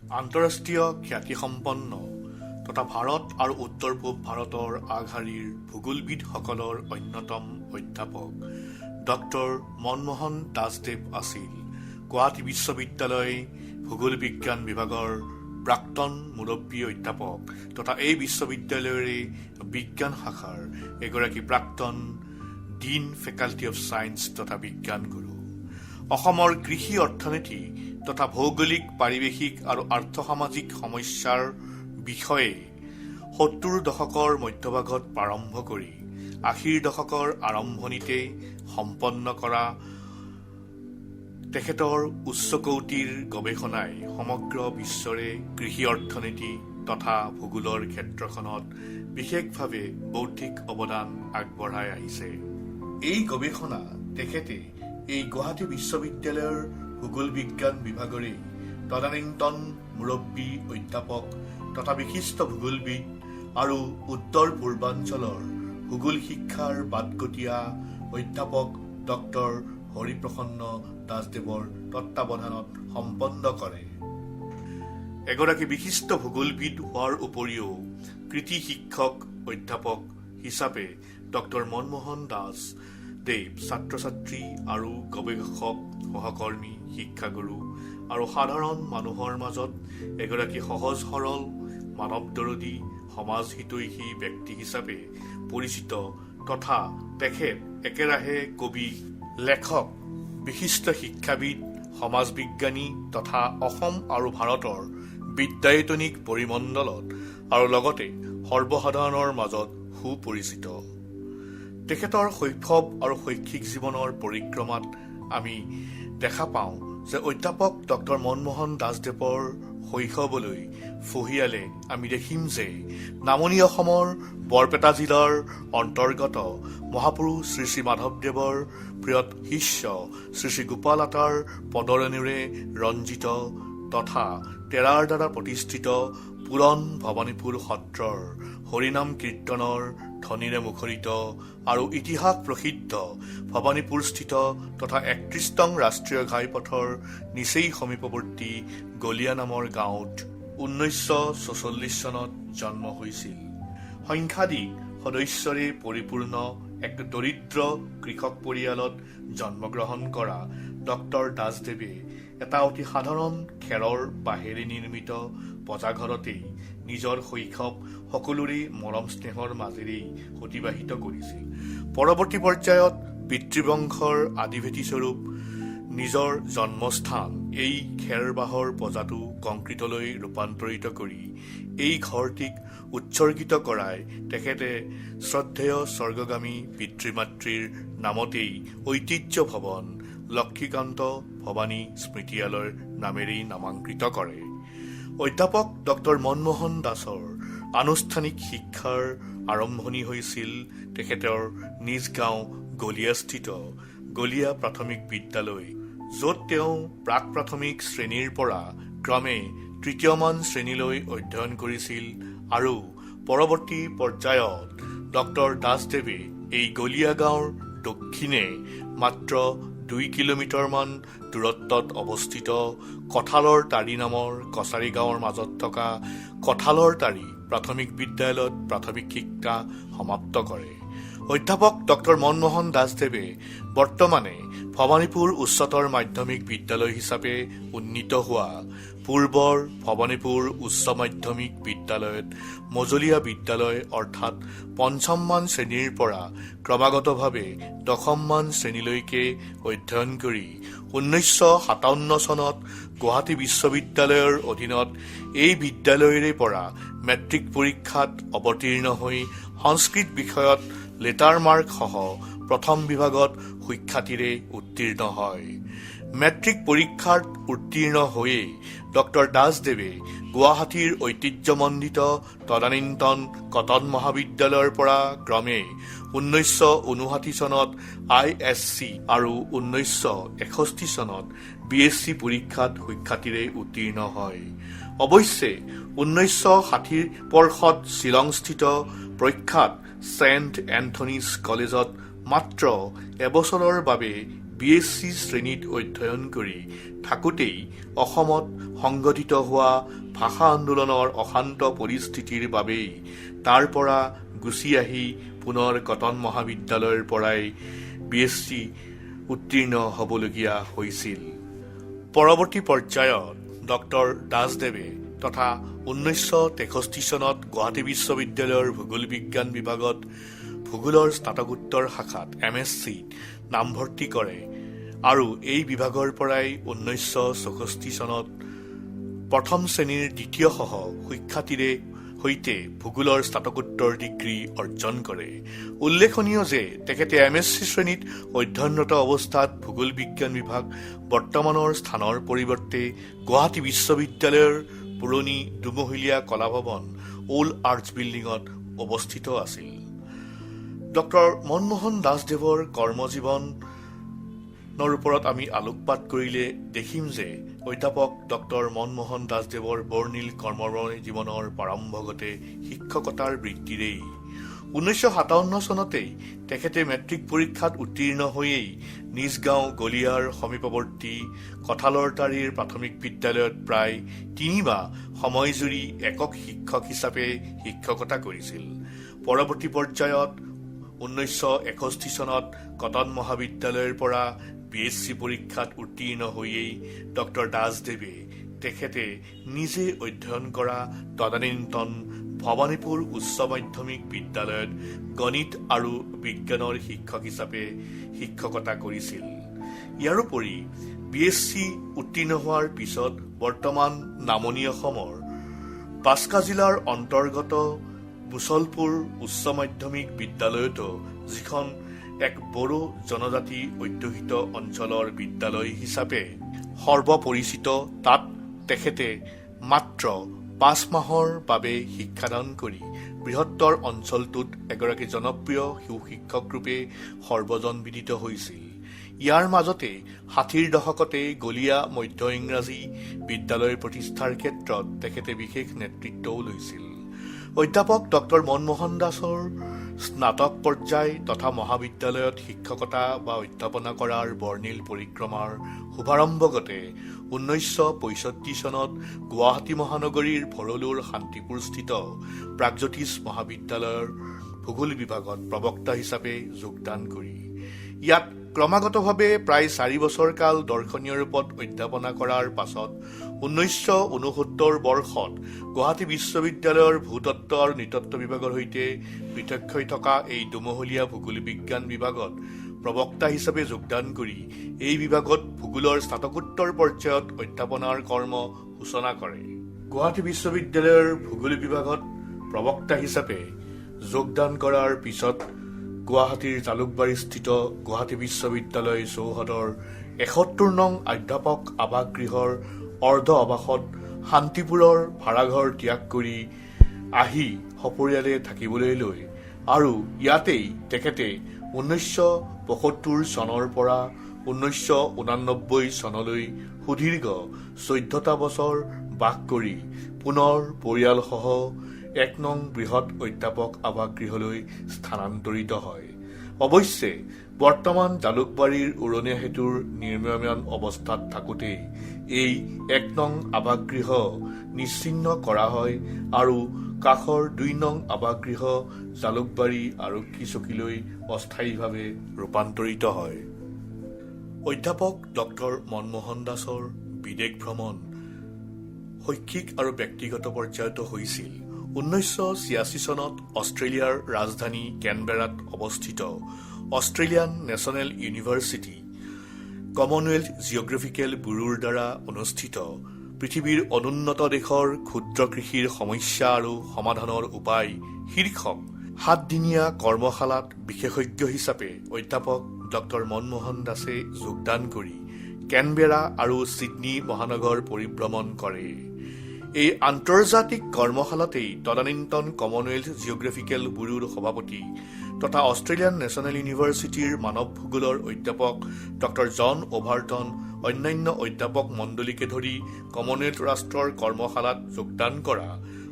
আন্তঃৰাষ্ট্ৰীয় খ্যাতিসম্পন্ন তথা ভাৰত আৰু উত্তৰ পূব ভাৰতৰ আগশাৰীৰ ভূগোলবিদসকলৰ অন্যতম অধ্যাপক ডক্টৰ মনমোহন দাসদেৱ আছিল গুৱাহাটী বিশ্ববিদ্যালয় ভূগোল বিজ্ঞান বিভাগৰ প্ৰাক্তন মুৰব্বী অধ্যাপক তথা এই বিশ্ববিদ্যালয়ৰে বিজ্ঞান শাখাৰ এগৰাকী প্ৰাক্তন ডিন ফেকাল্টি অফ ছায়েন্স তথা বিজ্ঞান গুৰু। অসমৰ কৃষি অৰ্থনীতি তথা ভৌগোলিক পাৰিৱেশিক আৰু আৰ্থসামাজিক সমস্যাৰ বিষয়ে ৭০ দশকৰ মধ্যভাগত প্ৰাৰম্ভ কৰি ৮০ দশকৰ আৰম্ভণিতে সম্পন্ন কৰা তেখেতৰ উচ্চকোটিৰ গৱেষণাই সমগ্ৰ বিশ্বৰে কৃষি অৰ্থনীতি তথা ভূগোলৰ ক্ষেত্ৰখনত বিশেষভাৱে বৌদ্ধিক অৱদান আগবঢ়াই আহিছে। এই গৱেষণা তেখেতে এই গুৱাহাটী বিশ্ববিদ্যালয়ৰ ভূগোল বিজ্ঞান বিভাগৰে তদানীন্তন মুৰব্বী অধ্যাপক তথা বিশিষ্ট ভূগোলবিদ আৰু উত্তৰ পূৰ্বাঞ্চলৰ ভূগোল শিক্ষাৰ বাটকটীয়া অধ্যাপক ডক্টৰ হৰিপ্ৰসন্ন দাসদেৱৰ তত্বাৱধানত সম্পন্ন কৰে। এগৰাকী বিশিষ্ট ভূগোলবিদ হোৱাৰ উপৰিও কৃতি শিক্ষক অধ্যাপক হিচাপে ডক্টৰ মনমোহন দাসদেৱ ছাত্ৰ ছাত্ৰী আৰু গৱেষক সহকৰ্মী শিক্ষাগুৰু আৰু সাধাৰণ মানুহৰ মাজত এগৰাকী সহজ সৰল মানৱদৰদী সমাজ হিতৈষী ব্যক্তি হিচাপে পৰিচিত তথা তেখেত একেৰাহে কবি লেখক বিশিষ্ট শিক্ষাবিদ সমাজ বিজ্ঞানী তথা অসম আৰু ভাৰতৰ বিদ্যায়তনিক পৰিমণ্ডলত আৰু লগতে সৰ্বসাধাৰণৰ মাজত সুপৰিচিত। তেখেতৰ শৈশৱ আৰু শৈক্ষিক জীৱনৰ পৰিক্ৰমাত আমি দেখা পাওঁ যে অধ্যাপক ডক্টৰ মনমোহন দাসদেৱৰ শৈশৱলৈ ফহিয়ালে আমি দেখিম যে নামনি অসমৰ বৰপেটা জিলাৰ অন্তৰ্গত মহাপুৰুষ শ্ৰী শ্ৰী মাধৱদেৱৰ প্ৰিয় শিষ্য শ্ৰী শ্ৰী গোপাল আতাৰ পদৰেণুৰে ৰঞ্জিত তথা তেৰাৰ দ্বাৰা প্ৰতিষ্ঠিত পুৰণ ভৱানীপুৰ সত্ৰৰ হৰিনাম কীৰ্তনৰ ধ্বনিৰে মুখৰিত আৰু ইতিহাস প্ৰসিদ্ধ ভৱানীপুৰস্থিত তথা ৩১নং ৰাষ্ট্ৰীয় ঘাইপথৰ নিচেই সমীপৱৰ্তী গলীয়া নামৰ গাঁৱত ১৯৪৪ চনত জন্ম হৈছিল। সংখ্যাধিক সদস্যৰে পৰিপূৰ্ণ এক দৰিদ্ৰ কৃষক পৰিয়ালত জন্মগ্ৰহণ কৰা ডক্টৰ দাসদেৱে এটা অতি সাধাৰণ খেৰৰ বাঁহেৰে নিৰ্মিত পজাঘৰতেই নিজৰ শৈশৱ সকলোৰে মৰম স্নেহৰ মাজেৰেই অতিবাহিত কৰিছিল। পৰৱৰ্তী পৰ্যায়ত পিতৃবংশৰ আদিভেটিস্বৰূপ নিজৰ জন্মস্থান এই খেৰ বাঁহৰ পজাটো কংক্ৰিটলৈ ৰূপান্তৰিত কৰি এই ঘৰটিক উৎসৰ্গিত কৰাই তেখেতে শ্ৰদ্ধেয় স্বৰ্গগামী পিতৃ মাতৃৰ নামতেই ঐতিহ্য ভৱন লক্ষ্মীকান্ত ভৱানী স্মৃতিয়ালয়ৰ নামেৰেই নামাংকৃত কৰে। অধ্যাপক ডক্টৰ মনমোহন দাসৰ আনুষ্ঠানিক শিক্ষাৰ আৰম্ভণি হৈছিল তেখেতৰ নিজ গাঁও গলীয়াস্থিত গলীয়া প্ৰাথমিক বিদ্যালয়, য'ত তেওঁ প্ৰাক প্ৰাথমিক শ্ৰেণীৰ পৰা ক্ৰমে তৃতীয়মান শ্ৰেণীলৈ অধ্যয়ন কৰিছিল আৰু পৰৱৰ্তী পৰ্যায়ত ডক্টৰ দাসদেৱে এই গলীয়া গাঁৱৰ দক্ষিণে মাত্ৰ ২ কিলোমিটাৰমান দূৰত্বত অৱস্থিত কঁঠালৰ তাৰি নামৰ কছাৰী গাঁৱৰ মাজত থকা কঁঠালৰ তাৰি প্ৰাথমিক বিদ্যালয়ত প্ৰাথমিক শিক্ষা সমাপ্ত কৰে। অধ্যাপক ডক্টৰ মনমোহন দাসদেৱে বৰ্তমানে ভৱানীপুৰ উচ্চতৰ মাধ্যমিক বিদ্যালয় হিচাপে উন্নীত হোৱা পূৰ্বৰ ভৱানীপুৰ উচ্চ মাধ্যমিক বিদ্যালয়ত মজলীয়া বিদ্যালয় অৰ্থাৎ ৫ম শ্ৰেণীৰ পৰা ক্ৰমাগতভাৱে ১০ম শ্ৰেণীলৈকে অধ্যয়ন কৰি ১৯৫৭ চনত গুৱাহাটী বিশ্ববিদ্যালয়ৰ অধীনত এই বিদ্যালয়ৰে পৰা মেট্ৰিক পৰীক্ষাত অৱতীৰ্ণ হৈ সংস্কৃত বিষয়ত লেটাৰ মাৰ্ক সহ প্ৰথম বিভাগত সুখ্যাতিৰে উত্তীৰ্ণ হয়। মেট্ৰিক পৰীক্ষাত উত্তীৰ্ণ হৈয়ে ডক্টৰ দাসদেৱে গুৱাহাটীৰ ঐতিহ্যমণ্ডিত তদানীন্তন কটন মহাবিদ্যালয়ৰ পৰা ক্ৰমে ১৯৫৯ চনত ISC আৰু ১৯৬১ চনত BSc পৰীক্ষাত সুখ্যাতিৰে উত্তীৰ্ণ হয়। অৱশ্যে ১৯৬০ বৰ্ষত শ্বিলংস্থিত প্ৰখ্যাত ছেইণ্ট এন্থনিজ কলেজত মাত্ৰ এবছৰৰ বাবে BSc শ্ৰেণীত অধ্যয়ন কৰি থাকোঁতেই অসমত সংগঠিত হোৱা ভাষা আন্দোলনৰ অশান্ত পৰিস্থিতিৰ বাবেই তাৰ পৰা গুচি আহি পুনৰ কটন মহাবিদ্যালয়ৰ পৰাই BSc উত্তীৰ্ণ হ'বলগীয়া হৈছিল। পৰৱৰ্তী পৰ্যায়ত ডক্টৰ দাসদেৱে তথা 1963 চনত গুৱাহাটী বিশ্ববিদ্যালয়ৰ ভূগোল বিজ্ঞান বিভাগত ভূগোলৰ স্নাতকোত্তৰ শাখাত MSc নামভৰ্তি কৰে আৰু এই বিভাগৰ পৰাই 1964 চনত প্ৰথম শ্ৰেণীৰ দ্বিতীয় সহ সুখ্যাতিৰে সৈতে ভূগোলৰ স্নাতকোত্তৰ ডিগ্ৰী অৰ্জন কৰে। উল্লেখনীয় যে তেখেতে MSc শ্ৰেণীত অধ্যয়নৰত অৱস্থাত ভূগোল বিজ্ঞান বিভাগ বৰ্তমানৰ স্থানৰ পৰিৱৰ্তে গুৱাহাটী বিশ্ববিদ্যালয়ৰ পুৰণি দুমহলীয়া কলাভৱন অল্ড আৰ্টছ বিল্ডিঙত অৱস্থিত আছিল। ডক্টৰ মনমোহন দাসদেৱৰ কৰ্মজীৱনৰ ওপৰত আমি আলোকপাত কৰিলে দেখিম যে অধ্যাপক ডক্টৰ মনমোহন দাসদেৱৰ বৰ্ণিল কৰ্মময় জীৱনৰ প্ৰাৰম্ভগতে শিক্ষকতাৰ বৃত্তিৰেই। 1957 চনতেই তেখেতে মেট্ৰিক পৰীক্ষাত উত্তীৰ্ণ হৈয়েই নিজ গাঁও গলিয়াৰ সমীপৱৰ্তী কঁঠালৰতাৰীৰ প্ৰাথমিক বিদ্যালয়ত প্ৰায় 3 মাহ সময়জুৰি একক শিক্ষক হিচাপে শিক্ষকতা কৰিছিল। পৰৱৰ্তী পৰ্যায়ত 1961 চনত কটন মহাবিদ্যালয়ৰ পৰা BSc পৰীক্ষাত উত্তীৰ্ণ হৈয়েই ডক্টৰ দাসদেৱে তেখেতে নিজে অধ্যয়ন কৰা তদানীন্তন ভৱানীপুৰ উচ্চ মাধ্যমিক বিদ্যালয়ত গণিত আৰু বিজ্ঞানৰ শিক্ষক হিচাপে শিক্ষকতা কৰিছিল। ইয়াৰোপৰি BSc উত্তীৰ্ণ হোৱাৰ পিছত বৰ্তমান নামনি অসমৰ বাস্কা জিলাৰ অন্তৰ্গত মুছলপুৰ উচ্চ মাধ্যমিক বিদ্যালয়তো যিখন এক বড়ো জনজাতি অধ্যুষিত অঞ্চলৰ বিদ্যালয় হিচাপে সৰ্বপৰিচিত, তাত তেখেতে মাত্ৰ 5 মাহৰ বাবে শিক্ষাদান কৰি বৃহত্তৰ অঞ্চলটোত এগৰাকী জনপ্ৰিয় শিক্ষক ৰূপে সৰ্বজনবিদিত হৈছিল। ইয়াৰ মাজতে 60ৰ দশকতে গলীয়া মধ্য ইংৰাজী বিদ্যালয় প্ৰতিষ্ঠাৰ ক্ষেত্ৰত তেখেতে বিশেষ নেতৃত্বও লৈছিল। অধ্যাপক ডক্টৰ মনমোহন দাসৰ স্নাতক পৰ্যায় তথা মহাবিদ্যালয়ত শিক্ষকতা বা অধ্যাপনা কৰাৰ বৰ্ণিল পৰিক্ৰমাৰ শুভাৰম্ভগতে 1965 চনত গুৱাহাটী মহানগৰীৰ ভৰলুৰ শান্তিপুৰস্থিত প্ৰাগজ্যোতিষ মহাবিদ্যালয়ৰ ভূগোল বিভাগত প্ৰবক্তা হিচাপে যোগদান কৰি ইয়াত ক্ৰমাগতভাৱে প্ৰায় 4 বছৰ কাল দৰ্শনীয় ৰূপত অধ্যাপনা কৰাৰ পাছত 1969 বৰ্ষত গুৱাহাটী বিশ্ববিদ্যালয়ৰ ভূতত্ত্ব আৰু নৃতত্ত্ব বিভাগৰ সৈতে পৃথক হৈ থকা এই দুমহলীয়া ভূগোল বিজ্ঞান বিভাগত প্ৰবক্তা হিচাপে যোগদান কৰি এই বিভাগত ভূগোলৰ স্নাতকোত্তৰ পৰ্যায়ত অধ্যাপনাৰ কৰ্ম সূচনা কৰে। গুৱাহাটী বিশ্ববিদ্যালয়ৰ ভূগোল বিভাগত প্ৰবক্তা হিচাপে যোগদান কৰাৰ পিছত গুৱাহাটীৰ জালুকবাৰীস্থিত গুৱাহাটী বিশ্ববিদ্যালয় চৌহদৰ 71 নং অধ্যাপক আৱাসগৃহৰ অৰ্ধ আৱাসত শান্তিপুৰৰ ভাড়াঘৰ ত্যাগ কৰি আহি সপৰিয়ালে থাকিবলৈ লৈ আৰু ইয়াতেই তেখেতে 1975 চনৰ পৰা 1989 চনলৈ সুদীৰ্ঘ 14টা বছৰ বাস কৰি পুনৰ পৰিয়ালসহ 1 নং বৃহৎ অধ্যাপক আৱাসগৃহলৈ স্থানান্তৰিত হয়। অৱশ্যে বৰ্তমান জালুকবাৰীৰ উৰণীয়া সেতুৰ নিৰ্মাণ অৱস্থাত থাকোঁতেই এই 1 নং আৱাসগৃহ নিশ্চিহ্ন কৰা হয় আৰু কাষৰ 2 নং আৱাসগৃহ জালুকবাৰী আৰক্ষী চকীলৈ অস্থায়ীভাৱে ৰূপান্তৰিত হয়। অধ্যাপক ডক্টৰ মনমোহন দাসৰ বিদেশ ভ্ৰমণ শৈক্ষিক আৰু ব্যক্তিগত পৰ্যায়তো হৈছিল। 1986 চনত অষ্ট্ৰেলিয়াৰ ৰাজধানী কেনবেৰাত অৱস্থিত Australian National University Commonwealth Geographical ব্যুৰোৰ দ্বাৰা অনুষ্ঠিত পৃথিৱীৰ অনুন্নত দেশৰ ক্ষুদ্ৰ কৃষিৰ সমস্যা আৰু সমাধানৰ উপায় শীৰ্ষক 7দিনীয়া কৰ্মশালাত বিশেষজ্ঞ হিচাপে অধ্যাপক ডক্টৰ মনমোহন দাসে যোগদান কৰি কেনবেৰা আৰু ছিডনী মহানগৰ পৰিভ্ৰমণ কৰে। এই আন্তৰ্জাতিক কৰ্মশালাতেই তদানীন্তন কমনৱেলথ জিঅ'গ্ৰাফিকেল ব্যুৰোৰ সভাপতি তথা অষ্ট্ৰেলিয়ান নেশ্যনেল ইউনিভাৰ্চিটিৰ মানৱ ভূগোলৰ অধ্যাপক ডক্টৰ জন অভাৰটন অন্যান্য অধ্যাপক মণ্ডলীকে ধৰি কমনৱেলথ ৰাষ্ট্ৰৰ কৰ্মশালাত যোগদান কৰা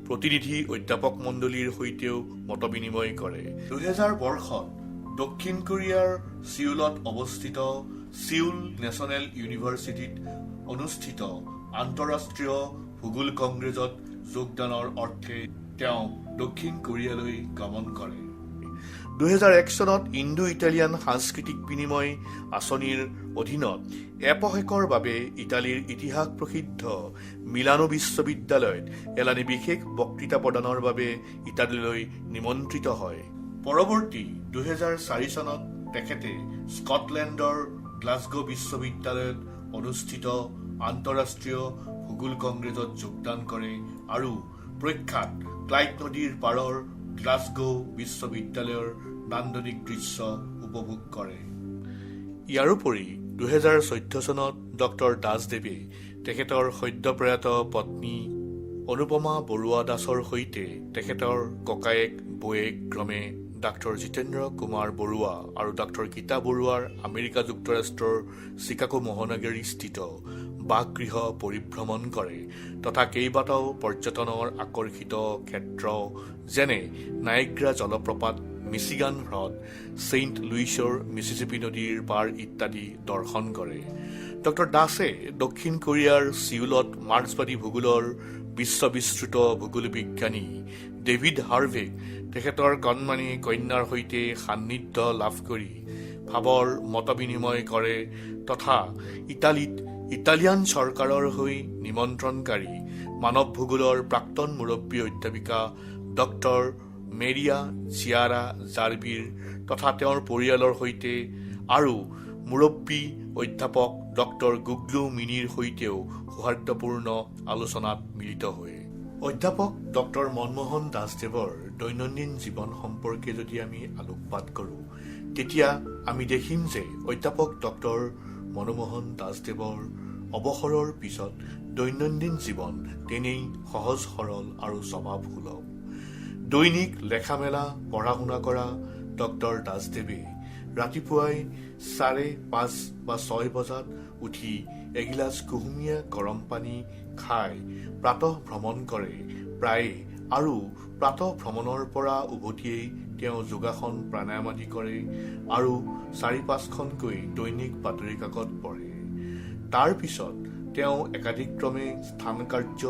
প্ৰতিনিধি অধ্যাপক মণ্ডলীৰ সৈতেও মতবিনিময় কৰে। 2000 বৰ্ষত দক্ষিণ কোৰিয়াৰ ছিউলত অৱস্থিত ছিউল নেশ্যনেল ইউনিভাৰ্চিটিত অনুষ্ঠিত আন্তঃৰাষ্ট্ৰীয় ভূগোল কংগ্ৰেছত যোগদানৰ অৰ্থে তেওঁ দক্ষিণ কোৰিয়ালৈ গমন কৰে। 2001 চনত ইণ্ডো ইটালিয়ান সাংস্কৃতিক বিনিময় আঁচনিৰ অধীনত এপষেকৰ বাবে ইটালীৰ ইতিহাস প্ৰসিদ্ধ মিলানো বিশ্ববিদ্যালয়ত এলানি বিশেষ বক্তৃতা প্ৰদানৰ বাবে ইটালীলৈ নিমন্ত্ৰিত হয়। পৰৱৰ্তী 2004 চনত তেখেতে স্কটলেণ্ডৰ গ্লাছগো বিশ্ববিদ্যালয়ত অনুষ্ঠিত আন্তঃৰাষ্ট্ৰীয় ভূগোল কংগ্ৰেছত যোগদান কৰে আৰু প্ৰখ্যাত ক্লাইড নদীৰ পাৰৰ গ্লাছগো বিশ্ববিদ্যালয়ৰ নান্দনিক দৃশ্য উপভোগ কৰে। ইয়াৰোপৰি 2014 চনত ডক্টৰ দাসদেৱে তেখেতৰ সদ্যপ্ৰয়াত পত্নী অনুপমা বৰুৱা দাসৰ সৈতে তেখেতৰ ককায়েক বৌয়েক ক্ৰমে ডাক্তৰ জিতেন্দ্ৰ কুমাৰ বৰুৱা আৰু ডাক্তৰ গীতা বৰুৱাৰ আমেৰিকা যুক্তৰাষ্ট্ৰৰ চিকাগো মহানগৰীস্থিত বাসগৃহ পৰিভ্ৰমণ কৰে তথা কেইবাটাও পৰ্যটনৰ আকৰ্ষিত ক্ষেত্ৰ যেনে নায়েগ্ৰা জলপ্ৰপাত, মিচিগান হ্ৰদ, ছেইণ্ট লুইছৰ মিছিছিপি নদীৰ পাৰ ইত্যাদি দৰ্শন কৰে। ডক্টৰ দাসে দক্ষিণ কোৰিয়াৰ ছিউলত মাৰ্ক্সবাদী ভূগোলৰ বিশ্ববিশ্ৰুত ভূগোল বিজ্ঞানী ডেভিড হাৰ্ভেক তেখেতৰ কণমানি কন্যাৰ সৈতে সান্নিধ্য লাভ কৰি ভাৱৰ মত বিনিময় কৰে তথা ইটালীত ইটালিয়ান চৰকাৰৰ হৈ নিমন্ত্ৰণকাৰী মানৱ ভূগোলৰ প্ৰাক্তন মুৰব্বী অধ্যাপিকা ডক্টৰ মেৰিয়া চিয়াৰা জাৰ্বিৰ তথা তেওঁৰ পৰিয়ালৰ সৈতে আৰু মুৰব্বী অধ্যাপক ডক্টৰ গুগলু মিনিৰ সৈতেও সৌহাৰ্দ্যপূৰ্ণ আলোচনাত মিলিত হয়। অধ্যাপক ডক্টৰ মনমোহন দাসদেৱৰ দৈনন্দিন জীৱন সম্পৰ্কে যদি আমি আলোকপাত কৰোঁ তেতিয়া আমি দেখিম যে অধ্যাপক ডক্টৰ মনমোহন দাসদেৱৰ অৱসৰৰ পিছত দৈনন্দিন জীৱন তেনেই সহজ সৰল আৰু স্বভাৱসুলভ। দৈনিক লেখা মেলা পঢ়া শুনা কৰা ডক্টৰ দাসদেৱে ৰাতিপুৱাই 5:30 বা 6 বজাত উঠি এগিলাচ কুহুমীয়া গৰম পানী খাই প্ৰাতঃ ভ্ৰমণ কৰে প্ৰায়ে আৰু প্ৰাতঃ ভ্ৰমণৰ পৰা উভতিয়েই তেওঁ যোগাসন প্ৰাণায়াম আদি কৰে আৰু 4-5খনকৈ দৈনিক বাতৰি কাকত পঢ়ে। তাৰ পিছত তেওঁ একাধিক্ৰমে স্থান কাৰ্য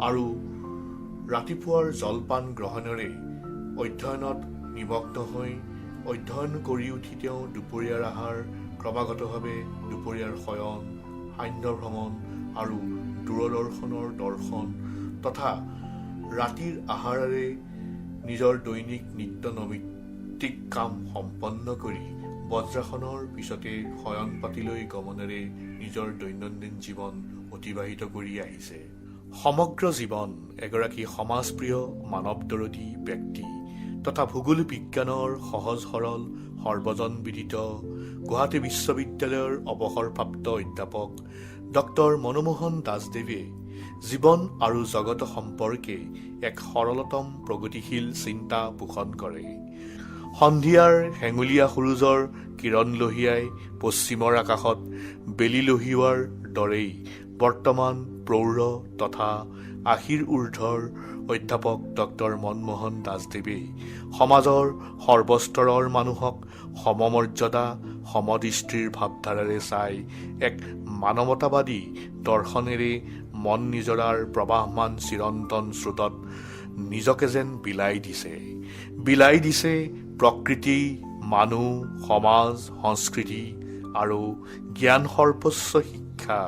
আৰু ৰাতিপুৱাৰ জলপান গ্ৰহণেৰে অধ্যয়নত নিমগ্ন হৈ অধ্যয়ন কৰি উঠি তেওঁ দুপৰীয়াৰ আহাৰ, ক্ৰমাগতভাৱে দুপৰীয়াৰ শয়ন, সান্ধ্য ভ্ৰমণ আৰু দূৰদৰ্শনৰ দৰ্শন তথা ৰাতিৰ আহাৰেৰে নিজৰ দৈনিক নিত্য নৈমিত্তিক কাম সম্পন্ন কৰি বজ্ৰাসনৰ পিছতে শয়ন পাতিলৈ গমনেৰে নিজৰ দৈনন্দিন জীৱন অতিবাহিত কৰি আহিছে। সমগ্ৰ জীৱন এগৰাকী সমাজপ্ৰিয় মানৱদৰদী ব্যক্তি তথা ভূগোল বিজ্ঞানৰ সহজ সৰল সৰ্বজন বিদিত গুৱাহাটী বিশ্ববিদ্যালয়ৰ অৱসৰপ্ৰাপ্ত অধ্যাপক ডক্টৰ মনমোহন দাসদেৱে জীৱন আৰু জগত সম্পৰ্কে এক সৰলতম প্ৰগতিশীল চিন্তা পোষণ কৰে। সন্ধিয়াৰ হেঙুলীয়া সূৰুজৰ কিৰণ লহিয়াই পশ্চিমৰ আকাশত বেলি লহিওৱাৰ দৰেই বৰ্তমান প্ৰৌঢ় তথা 80ৰ ঊৰ্ধৰ অধ্যাপক ডক্টৰ মনমোহন দাসদেৱে সমাজৰ সৰ্বস্তৰৰ মানুহক সমমৰ্যাদা সমদৃষ্টিৰ ভাৱধাৰাৰে চাই এক মানৱতাবাদী দৰ্শনেৰে মন নিজৰাৰ প্ৰবাহমান চিৰন্তন স্ৰোতত নিজকে যেন বিলাই দিছে প্ৰকৃতি, মানুহ, সমাজ, সংস্কৃতি আৰু জ্ঞান সৰ্বোচ্চ শিক্ষা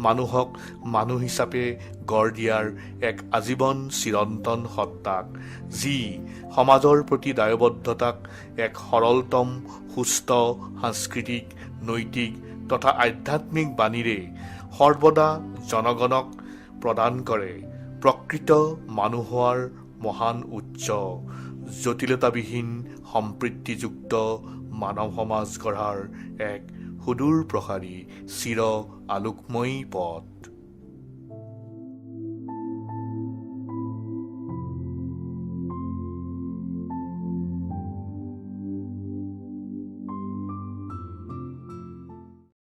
মানুহক মানুহ হিচাপে গঢ় দিয়াৰ এক আজীৱন চিৰন্তন সত্তাক যি সমাজৰ প্ৰতি দায়বদ্ধতাক এক সৰলতম সুস্থ সাংস্কৃতিক নৈতিক তথা আধ্যাত্মিক বাণীৰে সৰ্বদা জনগণক প্ৰদান কৰে প্ৰকৃত মানুহ হোৱাৰ মহান উচ্চ জটিলতাবিহীন সম্প্ৰীতিযুক্ত মানৱ সমাজ গঢ়াৰ এক সুদূৰ প্ৰসাৰী চিৰ আলোকময়ী পথ।